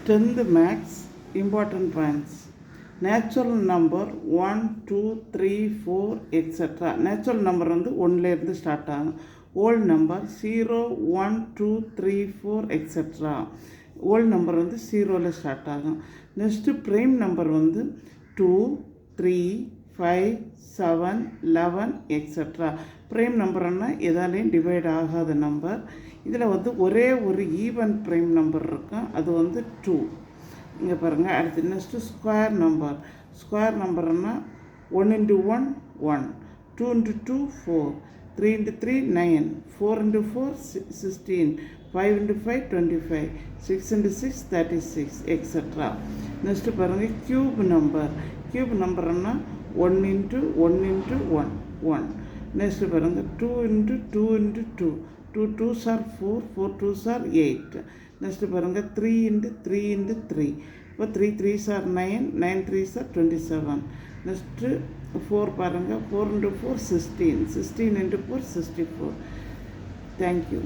10th max important points. Natural number 1, 2, 3, 4 etc. Natural number வந்து 1ல இருந்து start ஆகும். Whole number 0, 1, 2, 3, 4 etc. Whole number வந்து 0ல start ஆகும். Next prime number வந்து 2, 3, 5, 7, 11 etc. prime நம்பர்னா எதாலையும் divide ஆகாத number. இதில் வந்து ஒரே ஒரு ஈவன் ப்ரைம் நம்பர் இருக்கும், அது வந்து 2. இங்கே பாருங்கள். அடுத்து next square number. Square நம்பர்னா 1 × 1 1, 2 × 2 4, 3 × 3 9, 4 × 4 16, 5 × 5 25, 6 × 6 36 etc. Next பாருங்கள் க்யூப் நம்பர். க்யூப் நம்பர்னா 1 × 1 × 1 1. நெக்ஸ்ட்டு பாருங்கள் 2 × 2 × 2, 2 2s are 4, 4 2s are 8. Next பாருங்கள் 3 × 3 × 3. இப்போ 3 3s are 9, 9 3s are 27. Next 4 பாருங்கள் 4 × 4 16, 16 × 4 64. தேங்க்யூ.